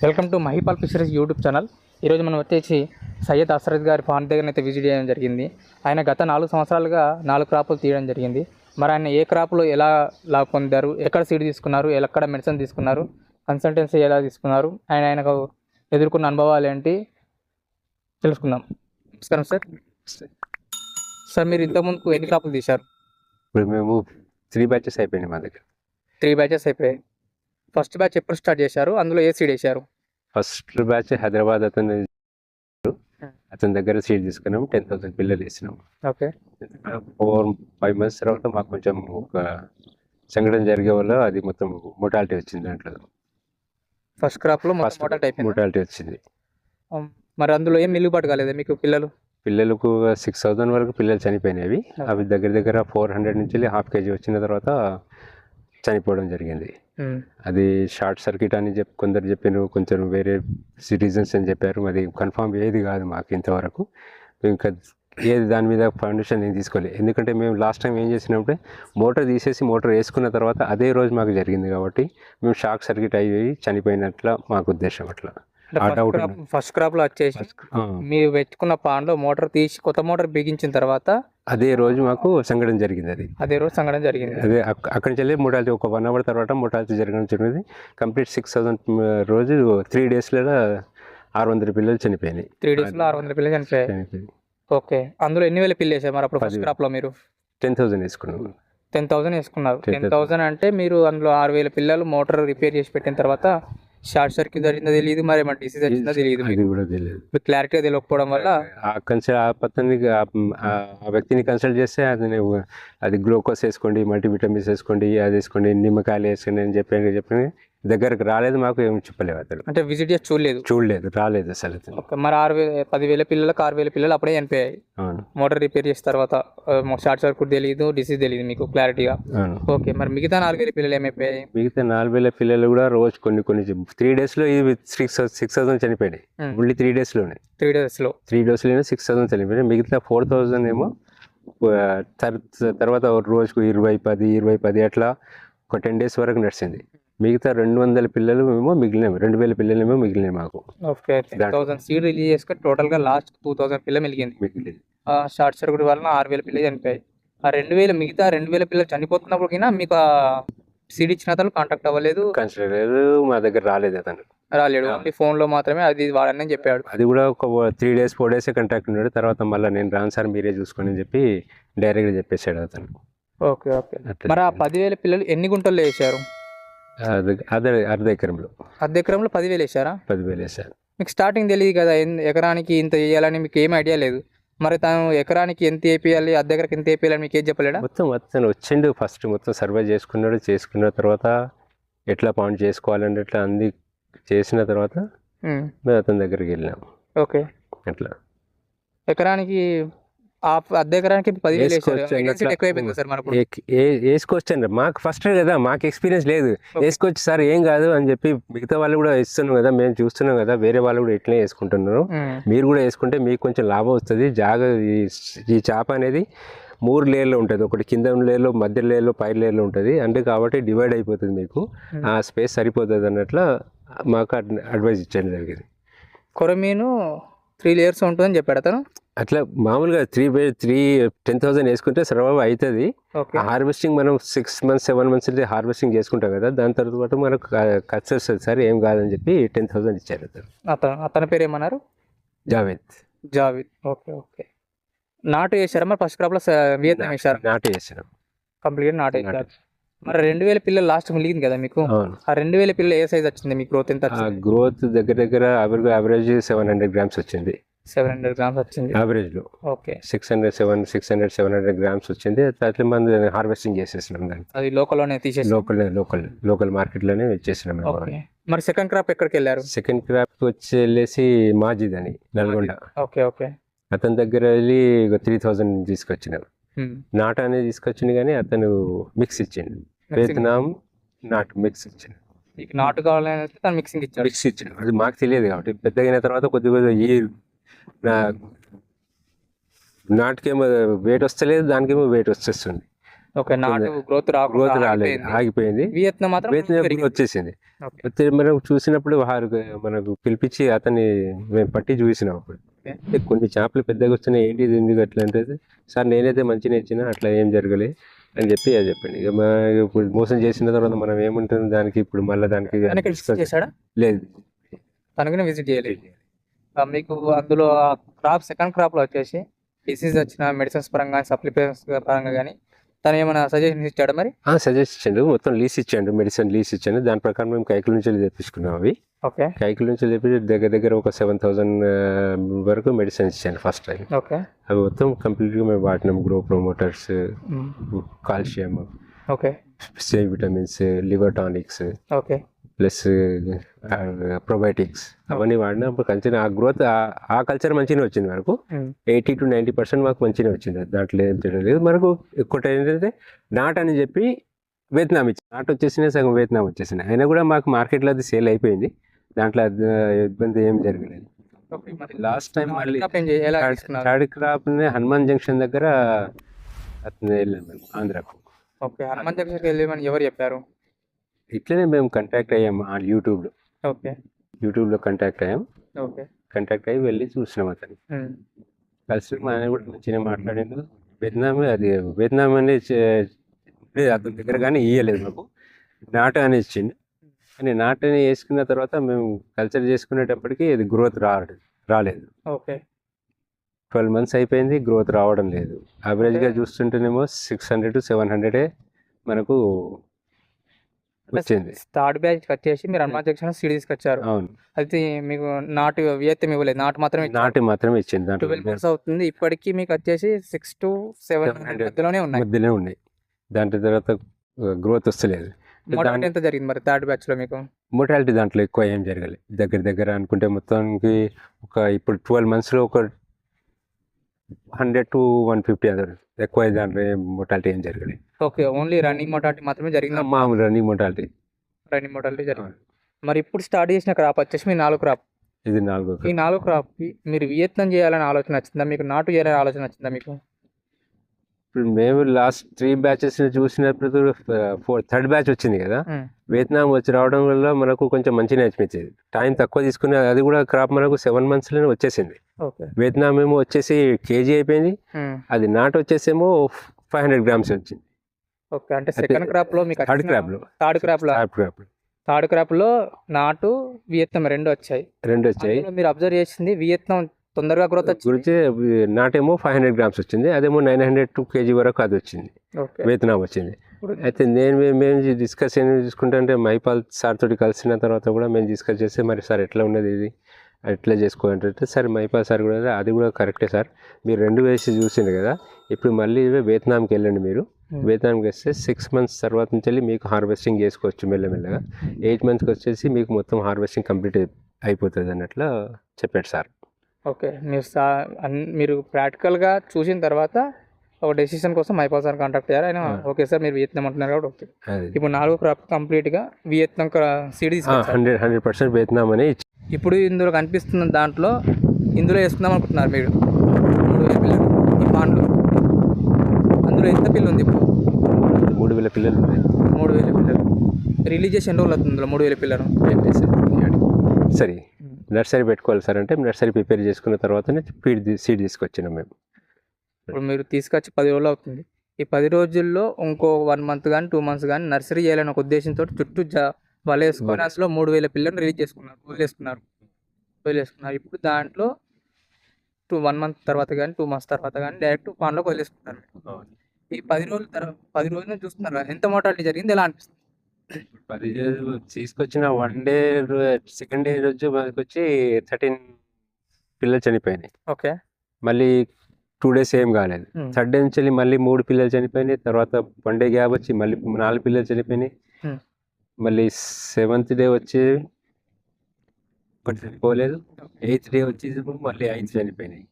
Welcome to Mahipal fisheries YouTube channel. ఈరోజు మనం వచ్చేసి సయ్యద్ అసరత్ గారి ఫార్మ్ దగ్గర అయితే విజిట్ చేయడం జరిగింది. ఆయన గత 4 సంవత్సరాలుగా 4 క్రాపులు తీయడం జరిగింది. మరి ఆయన ఏ క్రాప్లో ఎలా లాభ పొందారు, ఎక్కడ సీడ్ తీసుకున్నారు, ఎక్కడ మెడిసిన్ తీసుకున్నారు, కన్సల్టెన్సీ ఎలా తీసుకున్నారు, ఆయనకు ఎదుర్కొన్న అనుభవాలు ఏంటి తెలుసుకుందాం. నమస్కారం సార్. సార్ మీరు ఇంతకుముందు ఎన్ని క్రాపులు తీశారు? ఇప్పుడు మేము 3 బ్యాచెస్ అయిపోయినాయి మా దగ్గర. 3 బ్యాచెస్ అయిపోయాయి. ఫస్ట్ బ్యాచ్ ఎప్పుడు స్టార్ట్ చేశారు, అందులో ఏ సీడ్ వేశారు? ఫస్ట్ బ్యాచ్ హైదరాబాద్ అతని దగ్గర సీడ్ తీసుకున్నాము. 10,000 పిల్లలు వేసినాము. ఓకే. 4-5 months తర్వాత మాకు కొంచెం ఒక సంఘటన జరిగే వల్ల అది మొత్తం మోటాలిటీ వచ్చింది. దాంట్లో ఫస్ట్ క్రాప్లో మోటాలిటీ వచ్చింది. మరి అందులో ఏం మిల్లుబాటు కాలేదా మీకు? పిల్లలకు 6,000 వరకు పిల్లలు చనిపోయినవి. అవి దగ్గర దగ్గర 400 నుంచి 1/2 kg వచ్చిన తర్వాత చనిపోవడం జరిగింది. అది షార్ట్ సర్క్యూట్ అని కొందరు చెప్పారు, కొంచెం వేరే రీజన్స్ అని చెప్పారు. అది కన్ఫామ్ ఏది కాదు మాకు ఇంతవరకు. ఇంకా ఏది దాని మీద ఫౌండేషన్ నేను తీసుకోలేదు. ఎందుకంటే మేము లాస్ట్ టైం ఏం చేసినప్పుడే మోటార్ తీసేసి మోటార్ వేసుకున్న తర్వాత అదే రోజు మాకు జరిగింది కాబట్టి మేము షార్ట్ సర్క్యూట్ అయ్యి చనిపోయినట్ల మాకు ఉద్దేశం. అట్లా ఫస్ట్ క్రాప్ లో వచ్చేసి మీరు పెట్టుకున్న పాన్లో మోటార్ తీసి కొత్త మోటార్ బిగించిన తర్వాత అదే రోజు మాకు సంఘటన జరిగింది. అదే అదే అక్కడి నుంచి వెళ్ళి మోటాలిటీ ఒక 1 hour తర్వాత మోటాలిటీ జరగడం జరిగింది. కంప్లీట్ 6,000 రోజు 3 daysలో 600 పిల్లలు చనిపోయినాయి. 3 daysలో 600 పిల్లలు చనిపోయాయి. ఓకే. అందులో ఎన్ని వేల పిల్లలు వేసారు మరి అప్పుడు ఫస్ట్ క్రాప్ లో? మీరు 10,000 వేసుకున్నాము. 10,000 వేసుకున్నారు. 10,000 అంటే మీరు అందులో 6,000 పిల్లలు మోటార్ రిపేర్ చేసి పెట్టిన తర్వాత షార్ట్ సర్క్యూట్ జరిగిందో తెలియదు, మరి ఏమన్నా డిసీజ్ వచ్చిందో తెలియదు. అది కూడా తెలియదు. క్లారిటీగా తెలియకపోవడం వల్ల ఆ వ్యక్తిని కన్సల్ట్ చేస్తే అది గ్లూకోజ్ వేసుకోండి, మల్టీవిటమిన్స్ వేసుకోండి, అది వేసుకోండి, నిమ్మకాయలు వేసుకోండి అని చెప్పి దగ్గరకు రాలేదు. మాకు ఏమి చెప్పలేదు. అతను అంటే విజిట్ చేసి చూడలేదు, రాలేదు అసలు. మరి 10,000 పిల్లలకు 6,000 పిల్లలు అప్పుడే చనిపోయాయి. మోటార్ రిపేర్ చేసిన తర్వాత షార్ట్ సర్క్యూట్ తెలియదు, డిసీజ్ తెలియదు మీకు క్లారిటీగా. ఓకే. మరి మిగతా 4,000 పిల్లలు ఏమైపోయాయి? మిగతా 4,000 పిల్లలు కూడా రోజు కొన్ని 3 daysలో ఇవి 6,000 చనిపోయినాయి. ఓన్లీ 3 daysలోనే 3 daysలోనే 6,000 చనిపోయినాయి. మిగతా 4,000 ఏమో తర్వాత రోజుకు 20-10 అట్లా ఒక 10 days వరకు నడిచింది. మిగతా 200 పిల్లలు ఏమో మిగిలినాయి. 2,000 పిల్లలు ఏమో మిగిలినాయి మాకు. ఓకే. 10,000 సీడ్ రిలీజ్ చేసుకొని టోటల్గా లాస్ట్ 2,000 పిల్లలు మిగిలింది. షార్ట్ సర్క్యూట్ వల్ల 6,000 పిల్లలు చనిపోయాయి. ఆ 2,000 మిగతా 2,000 పిల్లలు చనిపోతున్నప్పుడు మీకు సీడ్ ఇచ్చిన అతను కాంటాక్ట్ అవ్వలేదు, మా దగ్గర రాలేదు. అతను రాలేడు. ఓన్లీ ఫోన్లో మాత్రమే అది వాడని చెప్పాడు. అది కూడా ఒక 3 days 4 days కాంటాక్ట్ ఉన్నాడు. తర్వాత మళ్ళీ నేను రాను సార్ మీరే చూసుకొని అని చెప్పి డైరెక్ట్గా చెప్పేశాడు అతను. ఓకే. మరి ఆ 10,000 పిల్లలు ఎన్ని గుంటల్లో వేసారు? అర్ధ ఎకరంలో 10,000 వేసారా? 10,000 వేసారు. మీకు స్టార్టింగ్ తెలియదు కదా ఎకరానికి ఇంత వేయాలని, మీకు ఏం ఐడియా లేదు. మరి తను ఎకరానికి ఎంత వేయాలి, అర్ధ ఎకరానికి ఎంత వేయాలని మీకు ఏం చెప్పలేడా? మొత్తం వచ్చిండు. ఫస్ట్ మొత్తం సర్వే చేసుకున్న తర్వాత ఎట్లా పాయింట్ చేసుకోవాలంటే ఎట్లా అన్ని చేసిన తర్వాత మేము అతని దగ్గరికి వెళ్ళాం. ఓకే. అట్లా ఎకరానికి అర్ధ ఎకరానికి 10,000 వేసుకోవచ్చు అండి. మాకు ఫస్ట్ కదా, మాకు ఎక్స్పీరియన్స్ లేదు. వేసుకోవచ్చు సార్ ఏం కాదు అని చెప్పి మిగతా వాళ్ళు కూడా ఇస్తున్నాం కదా, మేము చూస్తున్నాం కదా, వేరే వాళ్ళు కూడా ఇట్లనే వేసుకుంటున్నారు. మీరు కూడా వేసుకుంటే మీకు కొంచెం లాభం వస్తుంది. ఈ చేప అనేది 3 లేయర్లో ఉంటుంది. ఒకటి కింద లేయర్లో, మధ్య లేయర్లో, పై లేయర్లో ఉంటుంది. అంటే కాబట్టి డివైడ్ అయిపోతుంది, మీకు ఆ స్పేస్ సరిపోతుంది అన్నట్లు మాకు అడ్వైజ్ ఇచ్చడం జరిగింది. కొరమీను 3 layers ఉంటుందని చెప్పాడు అతను. అట్లా మామూలుగా 10,000 వేసుకుంటే సర్వైవ్ అవుతుంది. హార్వెస్టింగ్ మనం 6 months 7 months హార్వెస్టింగ్ చేసుకుంటాం కదా, దాని తర్వాత మనకు ఖర్చు వస్తుంది సార్, ఏం కాదని చెప్పి 10,000 ఇచ్చారు అతని పేరు ఏమన్నారు? జావేద్. ఓకే. నాటు వేసారా మరి ఫస్ట్ క్రాప్లో? వియత్నాం వేసారు. నాటు వేసాను. కంప్లీట్ నాటు వేసారు. మరి 2,000 పిల్లలు లాస్ట్ మిగిలింది కదా మీకు. ఆ 2,000 పిల్లలు ఏ సైజ్ వచ్చింది? మీ గ్రోత్ ఎంత? గ్రోత్ దగ్గర యావరేజ్ 700 grams వచ్చింది. 700 grams వచ్చింది యావరేజ్లో. ఓకే. 600-700 grams వచ్చింది. అట్లా మనం హార్వెస్టింగ్ చేసేసినాం. దాన్ని అది లోకల్లోనే తీసేసి లోకల్ మార్కెట్లోనే ఇచ్చేసినాం. మరి సెకండ్ క్రాప్ ఎక్కడికి వెళ్ళారు? సెకండ్ క్రాప్ వచ్చేసి మాజిద్ అని నల్గొండ. ఓకే. అతని దగ్గర వెళ్ళి 3,000 తీసుకొచ్చినారు. నాటు అనేది తీసుకొచ్చింది కానీ అతను మిక్స్ ఇచ్చిండు. వియత్నాం నాటు మిక్స్ ఇచ్చిండు. నాటు కావాలని మిక్స్ ఇచ్చిండు. అది మాకు తెలియదు కాబట్టి పెద్దగా అయిన తర్వాత కొద్దిగా ఈ నాటుకేమో వెయిట్ వస్తలేదు, దానికేమో వెయిట్ వచ్చేస్తుంది. ఓకే, నాటు గ్రోత్ గ్రోత్ రాలేదు, ఆగిపోయింది. వియత్నాం మాత్రం వియత్నాం వచ్చేసింది. ఓకే. వచ్చే మనం చూసినప్పుడు మనకు పిలిపించి అతన్ని మేము పట్టి చూసినాం. అప్పుడు ఓకే. కొన్ని చేపలు పెద్దగా వస్తున్నాయి, ఏంటి ఇది ఎందుకు అట్లా అంటే, సార్ నేనైతే మంచిగా ఇచ్చినా అట్లా ఏం జరగలే అని చెప్పి అది చెప్పండి. ఇక ఇప్పుడు మోసం చేసిన తర్వాత మనం ఏముంటుంది దానికి, ఇప్పుడు మళ్ళీ దానికి తనకి విజిట్ చేశాడా? లేదు, తనకి విజిట్ చేయలేదు. మీకు అందులో క్రాప్ సెకండ్ క్రాప్లో వచ్చేసి డిసీజ్ వచ్చిన మెడిసిన్స్ పరంగా సప్లిమెంట్స్ పరంగా కానీ తను ఏమైనా సజెషన్ ఇచ్చాడా మరి? సజెస్ట్ ఇచ్చాడు, మొత్తం లీస్ ఇచ్చాడు, మెడిసిన్ లీస్ ఇచ్చాడు. దాని ప్రకారం మేము కైకుల నుంచి తెప్పించుకున్నాం. అవి ఓకే. కైకుల నుంచి తెప్పి దగ్గర ఒక 7,000 వరకు మెడిసిన్స్ ఇచ్చాను ఫస్ట్ టైం. ఓకే. అవి మొత్తం కంప్లీట్గా మేము వాడినాం. Grow promoters, calcium, okay, C vitamins, liver tonics, okay, plus probiotics అవన్నీ వాడినా. అప్పుడు కల్చర్ ఆ గ్రోత్ ఆ కల్చర్ మంచిగా వచ్చింది. మనకు 80 to 90% మాకు మంచిగా వచ్చింది. దాంట్లో ఏం తెలియలేదు. మనకు ఎక్కువ ఏంటంటే నాట్ అని చెప్పి వియత్నాం ఇచ్చింది. నాట్ వచ్చేసినాయి, సగం వియత్నాం వచ్చేసినాయి. అయినా కూడా మాకు మార్కెట్లో అది సేల్ అయిపోయింది. దాంట్లో ఇబ్బంది ఏం జరగలేదు. లాస్ట్ టైం మళ్ళీ థర్డ్ క్రాప్ హనుమాన్ జంక్షన్ దగ్గర వెళ్ళాం మేము ఆంధ్రాకు. ఓకే. హనుమాన్ జంక్షన్కి వెళ్ళమని ఎవరు చెప్పారు? ఇట్లనే మేము కాంటాక్ట్ అయ్యాము యూట్యూబ్లో. ఓకే. యూట్యూబ్లో కాంటాక్ట్ అయ్యాం. ఓకే. కాంటాక్ట్ అయ్యి వెళ్ళి చూసినాం. అతను కలిసి ఆయన కూడా మంచిగా మాట్లాడాడు. వియత్నాం అనేది అతని దగ్గర కానీ ఇయ్యలేదు మాకు. నాటు అని ఇచ్చింది. కానీ నాటు అని వేసుకున్న తర్వాత మేము కల్చర్ చేసుకునేటప్పటికి ఇది గ్రోత్ రాలేదు. ఓకే. 12 months అయిపోయింది, గ్రోత్ రావడం లేదు. యావరేజ్గా చూస్తుంటేనేమో 600 to 700 మనకు వచ్చింది. థర్డ్ బ్యాచ్ వచ్చేసి మీరు హనుమాన్ జంక్షన్ సీడ్ తీసుకొచ్చారు. అవును. అయితే మీకు నాటు వియత్నం ఇవ్వలేదు, నాటు మాత్రమే ఇచ్చింది. 12 months అవుతుంది. ఇప్పటికీ మీకు వచ్చేసి 6 to 700 మధ్యలోనే ఉన్నాయి. దాంట్లో తర్వాత గ్రోత్ వస్తలేదు. మోటాలిటీ ఎంత జరిగింది మరి థర్డ్ బ్యాచ్ లో మీకు? మోటాలిటీ దాంట్లో ఎక్కువ ఏం జరగలేదు. దగ్గర అనుకుంటే మొత్తానికి ఇప్పుడు 12 months లో ఒక 100 to 150 ఎక్కువ. దాంట్లో మోటాలిటీ ఏం జరగలేదు. ఓకే. ఓన్లీ రన్నింగ్ మోటాలిటీ మాత్రమే జరిగింది. మామూలు రన్నింగ్ మోటాలిటీ జరిగింది. మరి ఇప్పుడు స్టార్ట్ చేసిన క్రాప్ వచ్చేసి మీ 4 క్రాప్. ఇది 4. ఈ 4 క్రాప్ మీరు వియత్నం చేయాలని ఆలోచన వచ్చిందా మీకు? నాటు చేయాలని ఆలోచన వచ్చిందా మీకు? ఇప్పుడు మేము లాస్ట్ 3 batches చూసినప్పుడు థర్డ్ బ్యాచ్ వచ్చింది కదా, వియత్నాం వచ్చి రావడం వల్ల మనకు కొంచెం మంచిగా అనిపించేది. టైం తక్కువ తీసుకునే అది కూడా క్రాప్ మనకు 7 months లోనే వచ్చేసింది. వియత్నాం ఏమో వచ్చేసి kg అయిపోయింది. అది నాటు వచ్చేసేమో 500 grams వచ్చింది. ఓకే. అంటే సెకండ్ క్రాప్ లో మీకు థర్డ్ క్రాప్ లో నాటు వియత్నాం రెండు వచ్చాయి. మీరు అబ్జర్వ్ చేసింది వియత్నాం తొందరగా గ్రోత్ గురించి నాటేమో 500 grams వచ్చింది, అదేమో 900 kg వరకు అది వచ్చింది. వియత్నాం వచ్చింది. అయితే మేము డిస్కస్ ఏం చూసుకుంటే మైపాల్ సార్ తోటి కలిసిన తర్వాత కూడా మేము డిస్కస్ చేస్తే, మరి సార్ ఎట్లా ఉన్నది ఇది ఎట్లా చేసుకోవాలంటే, సరే మైపాల్ సార్ కూడా అది కూడా కరెక్టే సార్, మీరు 2 వేసి చూసింది కదా, ఇప్పుడు మళ్ళీ వియత్నాంకి వెళ్ళండి. మీరు వియత్నాంకి వస్తే 6 months తర్వాత నుంచి మీకు హార్వెస్టింగ్ చేసుకోవచ్చు మెల్లమెల్లగా. 8 monthsకి వచ్చేసి మీకు మొత్తం హార్వెస్టింగ్ కంప్లీట్ అయిపోతుంది అన్నట్లు చెప్పాడు సార్. ఓకే. మీరు ప్రాక్టికల్గా చూసిన తర్వాత ఒక డెసిషన్ కోసం మైపాల్ సార్ కాంటాక్ట్ అయ్యారు. ఆయన ఓకే సార్ మీరు వియత్నాం అంటున్నారు కాబట్టి ఓకే. ఇప్పుడు 4 క్రాప్ కంప్లీట్గా వియత్నాం సీడ్ 100% వియత్నాం అని. ఇప్పుడు ఇందులో కనిపిస్తున్న దాంట్లో ఇందులో వేసుకుందాం అనుకుంటున్నారు మీరు 3,000 పిల్లలు ఈ పాండ్లు. అందులో ఎంత పిల్లలు ఉంది ఇప్పుడు? 3,000 పిల్లలు ఉన్నాయి. 3,000 పిల్లలు రిలీజ్ చేసి ఎన్ని రోజులు అవుతుంది ఇందులో 3,000 పిల్లలు? సరే, నర్సరీ పెట్టుకోవాలి సార్ అంటే నర్సరీ ప్రిపేర్ చేసుకున్న తర్వాతనే సీడ్ తీసుకొచ్చినాం మేము. ఇప్పుడు మీరు తీసుకొచ్చి 10 రోజులు అవుతుంది. ఈ 10 రోజుల్లో ఇంకో 1 month కానీ 2 months కానీ నర్సరీ చేయాలని ఒక ఉద్దేశంతో చుట్టూ వలేసుకొని అసలు 3,000 పిల్లలు రిలీజ్ చేసుకున్నారు, వదిలేసుకున్నారు. ఇప్పుడు దాంట్లో 1 month తర్వాత కానీ 2 months తర్వాత కానీ డైరెక్ట్ పాన్లోకి వదిలేసుకుంటారు. ఈ 10 రోజులు చూస్తున్నారు ఎంత మోటాలిటీ జరిగింది, ఎలా అనిపిస్తుంది? 10 రోజులు తీసుకొచ్చిన 1 day సెకండ్ డే రోజు మనకు వచ్చి 13 పిల్లలు చనిపోయినాయి. ఓకే. మళ్ళీ 2 days ఏం కాలేదు. థర్డ్ డే నుంచి మళ్ళీ 3 పిల్లలు చనిపోయినాయి. తర్వాత 1 day గ్యాప్ వచ్చి మళ్ళీ 4 పిల్లలు చనిపోయినాయి. మళ్ళీ 7th day వచ్చి ఒకటి చనిపోలేదు. 8th day వచ్చి మళ్ళీ 5 చనిపోయినాయి.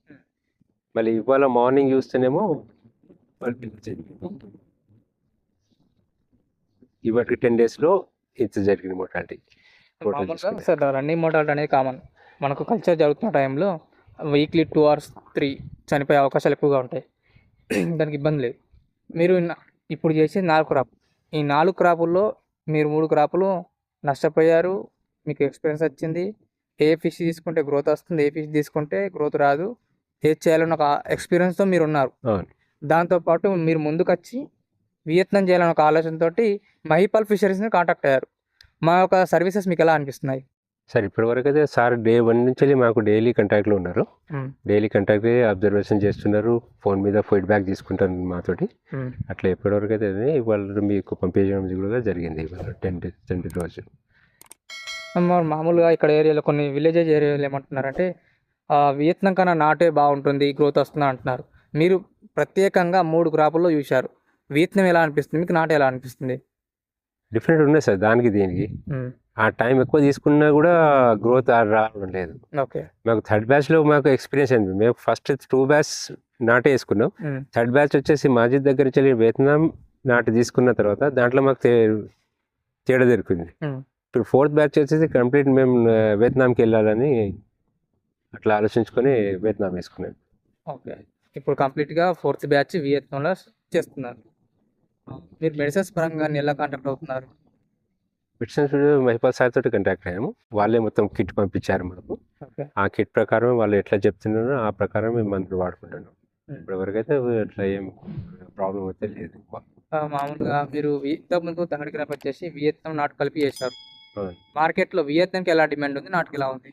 మళ్ళీ ఇవాళ మార్నింగ్ చూస్తేనేమో 12 పిల్లలు చనిపోయినాయి. ఇవాటి 10 daysలో ఇంత జరిగింది మోటాలిటీ. సార్ రన్నింగ్ మోటాలిటీ అనేది కామన్. మనకు కల్చర్ జరుగుతున్న టైంలో వీక్లీ 2 or 3 చనిపోయే అవకాశాలు ఎక్కువగా ఉంటాయి. దానికి ఇబ్బంది లేదు. మీరు ఇప్పుడు చేసేది 4 క్రాప్. ఈ 4 క్రాపుల్లో మీరు 3 క్రాపులు నష్టపోయారు. మీకు ఎక్స్‌పీరియన్స్ వచ్చింది. ఏ ఫిష్ తీసుకుంటే గ్రోత్ వస్తుంది, ఏ ఫిష్ తీసుకుంటే గ్రోత్ రాదు. ఏది చేయాలన్న ఒక ఎక్స్‌పీరియన్స్‌తో మీరున్నారు. అవును. దాంతో పాటు మీరు ముందుకొచ్చి వియత్నాం చేయాలన్న ఒక ఆలోచనతోటి మహిపాల్ ఫిషరీస్‌ని కాంటాక్ట్ అయ్యారు. మా యొక్క సర్వీసెస్ మీకెలా అనిపిస్తున్నాయి? సార్ ఇప్పటివరకైతే సార్ డే 1 నుంచెల్లి మాకు డైలీ కాంటాక్ట్‌లో ఉన్నారు. హ్మ్. డైలీ కాంటాక్ట్ అబ్జర్వేషన్ చేస్తున్నారు. ఫోన్ మీద ఫీడ్‌బ్యాక్ తీసుకుంటారు మాతోటి. హ్మ్. అట్లా ఎప్పటివరకైతే ఇవాళ మీకు పంపించడం కూడా జరిగింది ఇవాళ 10th రోజు. మామూలుగా ఇక్కడ ఏరియాలో కొన్ని విలేజెస్ ఏరియాలో ఏమంటున్నారంటే వియత్నాం కన్నా నాటే బాగుంటుంది, గ్రోత్ వస్తుంది అంటున్నారు. మీరు ప్రత్యేకంగా 3 క్రాపుల్లో చూశారు. వియత్నాం ఎలా అనిపిస్తుంది? మీకు నాటే ఎలా అనిపిస్తుంది? డిఫరెంట్ ఉన్నాయి సార్ దానికి దీనికి. హ్మ్. ఆ టైం ఎక్కువ తీసుకున్నా కూడా గ్రోత్ రావడం లేదు. ఓకే. మాకు థర్డ్ బ్యాచ్‌లో మాకు ఎక్స్పీరియన్స్ అయింది. మేము ఫస్ట్ 2 బ్యాచ్ నాటే వేసుకున్నాం. హ్మ్. థర్డ్ బ్యాచ్ వచ్చేసి మాజిద్ దగ్గర నుంచి వియత్నాం నాటు తీసుకున్న తర్వాత దాంట్లో మాకు తేడా దొరికింది. హ్మ్. ఇప్పుడు 4th బ్యాచ్ వచ్చేసి కంప్లీట్ మేము వియత్నాంకి వెళ్ళాలని అట్లా ఆలోచించుకొని వియత్నాం వేసుకున్నాం. ఓకే. ఇప్పుడు కంప్లీట్‌గా 4th బ్యాచ్ వియత్నాంలో చేస్తున్నారు. మీరు మెడిసిన్స్ పరంగా ఎలా కాంటాక్ట్ అవుతున్నారు? మెడిసిన్స్ మహిపాల్ సార్ తోటి కాంటాక్ట్ అయ్యాము. వాళ్ళే మొత్తం కిట్ పంపించారు మనకు. ఓకే. ఆ కిట్ ప్రకారం వాళ్ళు ఎట్లా చెప్తున్నారో ఆ ప్రకారం మేము మందులు వాడుకుంటున్నాం. ఇప్పటివరకైతే అట్లా ఏం ప్రాబ్లం అయితే లేదు. మామూలుగా మీరు ఇంతకుముందు థర్డ్ క్రాప్ వచ్చేసి వియత్నాం నాటు కలిపి చేశారు. అవును. మార్కెట్‌లో వియత్నాంకి ఎలా డిమాండ్ ఉంది? నాటుకి ఎలా ఉంది?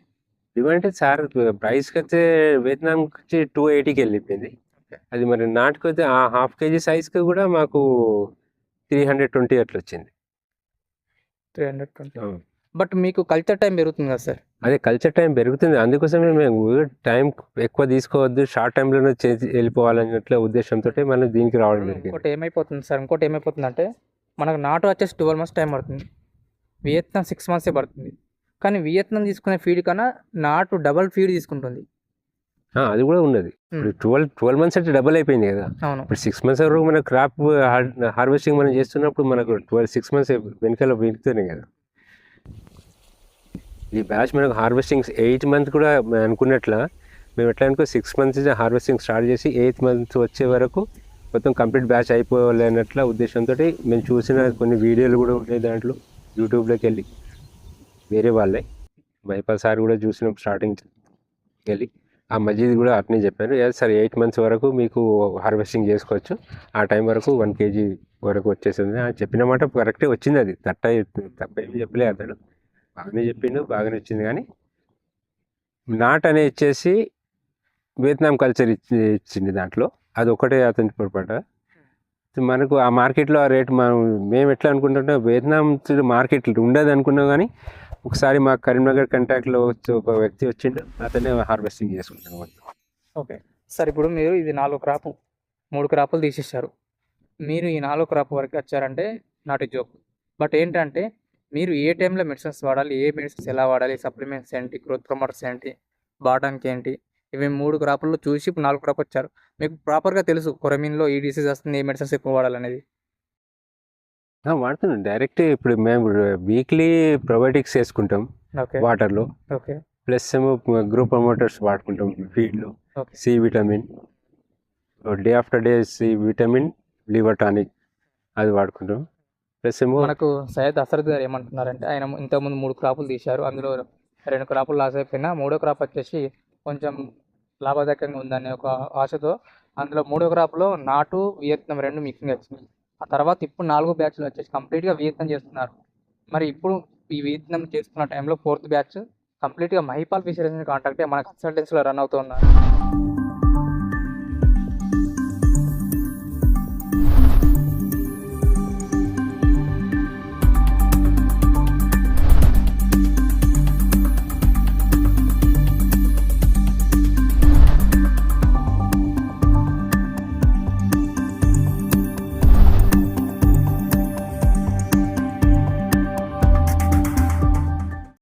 డిమాండ్ సార్ ప్రైస్కి అయితే వియత్నాంకి వచ్చి 280కి వెళ్ళిపోయింది. ఓకే. అది మరి నాటుకి అయితే ఆ హాఫ్ కేజీ సైజ్కి కూడా మాకు 320 అట్లా వచ్చింది. 320. బట్ మీకు కల్చర్ టైం పెరుగుతుంది కదా సార్? అదే కల్చర్ టైం పెరుగుతుంది. అందుకోసమే మేము టైం ఎక్కువ తీసుకోవద్దు, షార్ట్ టైంలోనే చేసి వెళ్ళిపోవాలన్నట్ల ఉద్దేశంతో మనం దీనికి రావడం జరిగింది. ఇంకోటి ఏమైపోతుందంటే మనకు నాటు వచ్చేసి 12 months టైం పడుతుంది. వియత్నాం 6 months పడుతుంది. కానీ వియత్నాం తీసుకునే ఫీడ్ కన్నా నాటు డబల్ ఫీడ్ తీసుకుంటుంది. అది కూడా ఉన్నది. ఇప్పుడు 12 months అంటే డబల్ అయిపోయింది కదా. అవును. ఇప్పుడు 6 months వరకు మన క్రాప్ హార్వెస్టింగ్ మనం చేస్తున్నప్పుడు మనకు 6 months వెనకాల వెనుకుతున్నాయి కదా. ఈ బ్యాచ్ మనకు హార్వెస్టింగ్ 8 months కూడా అనుకున్నట్ల మేము ఎట్లా అనుకో 6 months హార్వెస్టింగ్ స్టార్ట్ చేసి 8th month వచ్చే వరకు మొత్తం కంప్లీట్ బ్యాచ్ అయిపోవాలన్నట్ల ఉద్దేశంతో మేము చూసిన కొన్ని వీడియోలు కూడా ఉన్నాయి దాంట్లో యూట్యూబ్లోకి వెళ్ళి వేరే వాళ్ళే మహిపాల్ సార్ కూడా చూసినాం స్టార్టింగ్ వెళ్ళి. ఆ మధ్యది కూడా అట్నే చెప్పారు, సార్ 8 months వరకు మీకు హార్వెస్టింగ్ చేసుకోవచ్చు, ఆ టైం వరకు 1 kg వరకు వచ్చేసింది అని చెప్పిన మాట కరెక్టే వచ్చింది. అది తప్పేమి చెప్పలే అతడు, బాగానే చెప్పిండు, బాగానే వచ్చింది. కానీ నాట్ అనే ఇచ్చేసి వియత్నాం కల్చర్ ఇచ్చింది దాంట్లో, అది ఒకటే అతని పొరపాటు. మనకు ఆ మార్కెట్లో ఆ రేట్ మేము ఎట్లా అనుకుంటుంటే వియత్నాం మార్కెట్ ఉండదు అనుకున్నాం. కానీ ఒకసారి మా కరీంనగర్ కాంటాక్ట్లో ఒక వ్యక్తి వచ్చిండు, అతనే హార్వెస్టింగ్ చేసుకుంటాను. ఓకే సార్, ఇప్పుడు మీరు ఇది 4 క్రాపు 3 క్రాపులు తీసేశారు. మీరు ఈ 4 క్రాప్ వరకు వచ్చారంటే నాట్ ఏ జోక్. బట్ ఏంటంటే మీరు ఏ టైంలో మెడిసిన్స్ వాడాలి, ఏ మెడిసిన్స్ ఎలా వాడాలి, సప్లిమెంట్స్ ఏంటి, గ్రోత్ ప్రమోటర్స్ ఏంటి, బాటానికి ఏంటి, ఇవి 3 క్రాపుల్లో చూసి ఇప్పుడు 4 క్రాప్ వచ్చారు. మీకు ప్రాపర్గా తెలుసు కొరమీన్లో ఈ డిసీజ్ వస్తుంది, ఏ మెడిసిన్స్ ఎక్కువ వాడాలనేది. వాడుతున్నాం డైరెక్ట్. ఇప్పుడు మేము వీక్లీ ప్రొబయోటిక్స్ వేసుకుంటాం ఓకే. వాటర్లో, ఓకే. ప్లస్ ఏమో గ్రోత్ ప్రమోటర్స్ వాడుకుంటాం ఫీడ్లో. Okay. C vitamin day after day, C vitamin, liver tonic అది వాడుకుంటాం. ప్లస్ ఏమో మనకు సయ్యద్ అసరద్ గారు ఏమంటున్నారంటే ఆయన ఇంతకుముందు 3 క్రాపులు తీశారు, అందులో 2 క్రాపులు లాస్ అయిపోయినా 3వ క్రాప్ వచ్చేసి కొంచెం లాభదాయకంగా ఉందనే ఒక ఆశతో అందులో 3వ క్రాప్లో నాటు వియత్నాం 2 మిక్సింగ్ వచ్చింది. ఆ తర్వాత ఇప్పుడు 4 బ్యాచ్లు వచ్చేసి కంప్లీట్గా వియత్నాం చేస్తున్నారు. మరి ఇప్పుడు ఈ వియత్నాం చేస్తున్న టైంలో 4th బ్యాచ్ కంప్లీట్గా మహిపాల్ ఫిషరీస్ని కాంటాక్ట్ అయ్యి మన కన్సల్టెన్సీలో రన్ అవుతున్నారు.